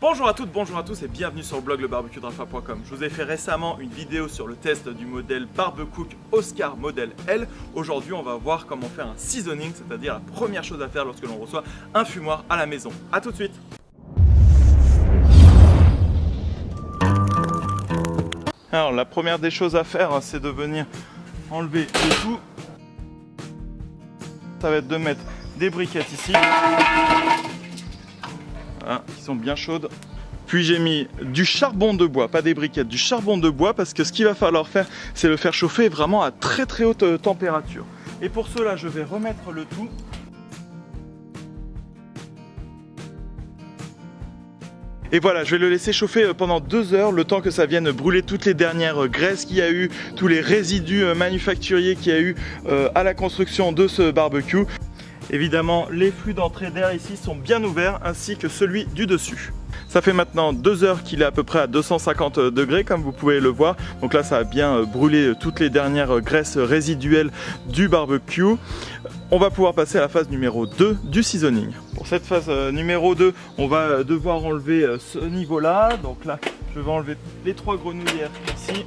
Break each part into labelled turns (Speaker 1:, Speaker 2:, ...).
Speaker 1: Bonjour à toutes, bonjour à tous et bienvenue sur le blog lebarbecuedrafa.com. Je vous ai fait récemment une vidéo sur le test du modèle Barbecook Oscar modèle L. Aujourd'hui, on va voir comment faire un seasoning, c'est-à-dire la première chose à faire lorsque l'on reçoit un fumoir à la maison. A tout de suite. Alors, la première des choses à faire, c'est de venir enlever le tout. Ça va être de mettre des briquettes ici. Voilà, qui sont bien chaudes. Puis j'ai mis du charbon de bois, pas des briquettes, du charbon de bois, parce que ce qu'il va falloir faire, c'est le faire chauffer vraiment à très haute température. Et pour cela, je vais remettre le tout. Et voilà, je vais le laisser chauffer pendant 2 heures, le temps que ça vienne brûler toutes les dernières graisses qu'il y a eu, tous les résidus manufacturiers qu'il y a eu à la construction de ce barbecue. Évidemment, les flux d'entrée d'air ici sont bien ouverts, ainsi que celui du dessus. Ça fait maintenant 2 heures qu'il est à peu près à 250 degrés, comme vous pouvez le voir. Donc là, ça a bien brûlé toutes les dernières graisses résiduelles du barbecue. On va pouvoir passer à la phase numéro 2 du seasoning. Pour cette phase numéro 2, on va devoir enlever ce niveau-là. Donc là, je vais enlever les 3 grenouillères ici.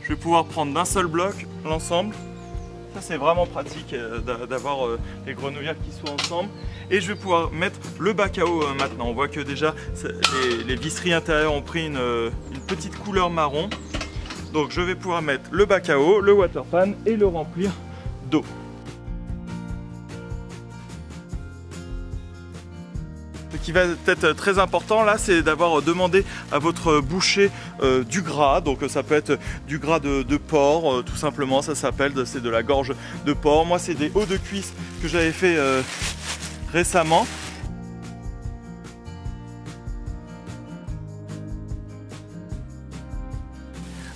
Speaker 1: Je vais pouvoir prendre d'un seul bloc l'ensemble. Ça, c'est vraiment pratique d'avoir les grenouillères qui sont ensemble. Et je vais pouvoir mettre le bac à eau maintenant. On voit que déjà les visseries intérieures ont pris une petite couleur marron. Donc je vais pouvoir mettre le bac à eau, le water pan et le remplir d'eau. Ce qui va être très important là, c'est d'avoir demandé à votre boucher du gras. Donc ça peut être du gras de porc, tout simplement, ça s'appelle, c'est de la gorge de porc. Moi, c'est des hauts de cuisse que j'avais fait récemment.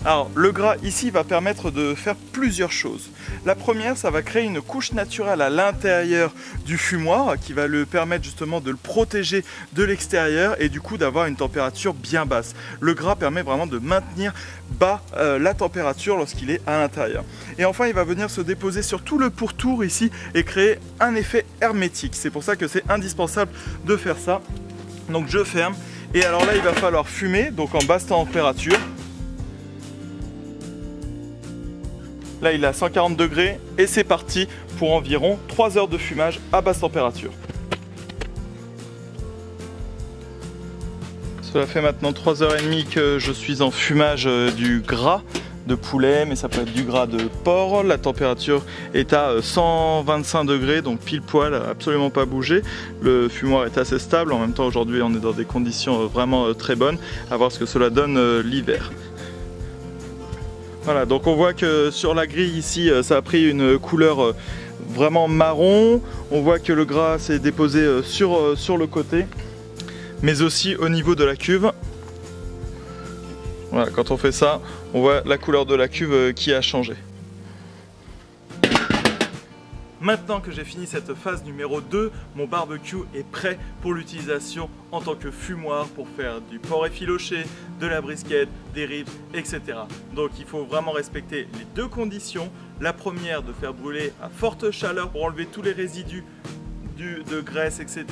Speaker 1: Alors, le gras ici va permettre de faire plusieurs choses. La première, ça va créer une couche naturelle à l'intérieur du fumoir qui va le permettre justement de le protéger de l'extérieur et du coup d'avoir une température bien basse. Le gras permet vraiment de maintenir bas la température lorsqu'il est à l'intérieur. Et enfin, il va venir se déposer sur tout le pourtour ici et créer un effet hermétique. C'est pour ça que c'est indispensable de faire ça. Donc je ferme. Et alors là, il va falloir fumer, donc en basse température. Là, il est à 140 degrés et c'est parti pour environ 3 heures de fumage à basse température. Cela fait maintenant 3h30 que je suis en fumage du gras de poulet, mais ça peut être du gras de porc. La température est à 125 degrés, donc pile poil, absolument pas bougé. Le fumoir est assez stable. En même temps, aujourd'hui, on est dans des conditions vraiment très bonnes. À voir ce que cela donne l'hiver. Voilà, donc on voit que sur la grille ici, ça a pris une couleur vraiment marron. On voit que le gras s'est déposé sur le côté, mais aussi au niveau de la cuve. Voilà, quand on fait ça, on voit la couleur de la cuve qui a changé. Maintenant que j'ai fini cette phase numéro 2, mon barbecue est prêt pour l'utilisation en tant que fumoir pour faire du porc effiloché, de la brisquette, des ribs, etc. Donc il faut vraiment respecter les 2 conditions. La première, de faire brûler à forte chaleur pour enlever tous les résidus de graisse, etc.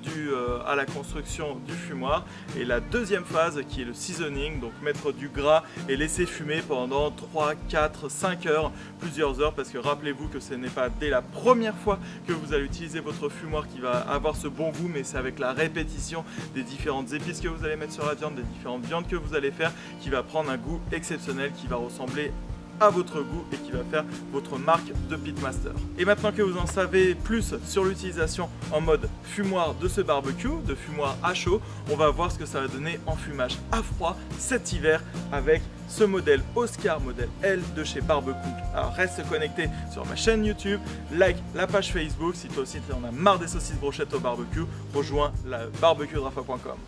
Speaker 1: dû à la construction du fumoir. Et la deuxième phase qui est le seasoning, donc mettre du gras et laisser fumer pendant 3, 4, 5 heures, plusieurs heures, parce que rappelez-vous que ce n'est pas dès la première fois que vous allez utiliser votre fumoir qui va avoir ce bon goût, mais c'est avec la répétition des différentes épices que vous allez mettre sur la viande, des différentes viandes que vous allez faire, qui va prendre un goût exceptionnel, qui va ressembler à votre goût et qui va faire votre marque de pitmaster. Et maintenant que vous en savez plus sur l'utilisation en mode fumoir de ce barbecue, de fumoir à chaud, on va voir ce que ça va donner en fumage à froid cet hiver avec ce modèle Oscar modèle L de chez Barbecook. Alors reste connecté sur ma chaîne YouTube, like la page Facebook, si toi aussi tu en as marre des saucisses brochettes au barbecue, rejoins la barbecuedrafa.com.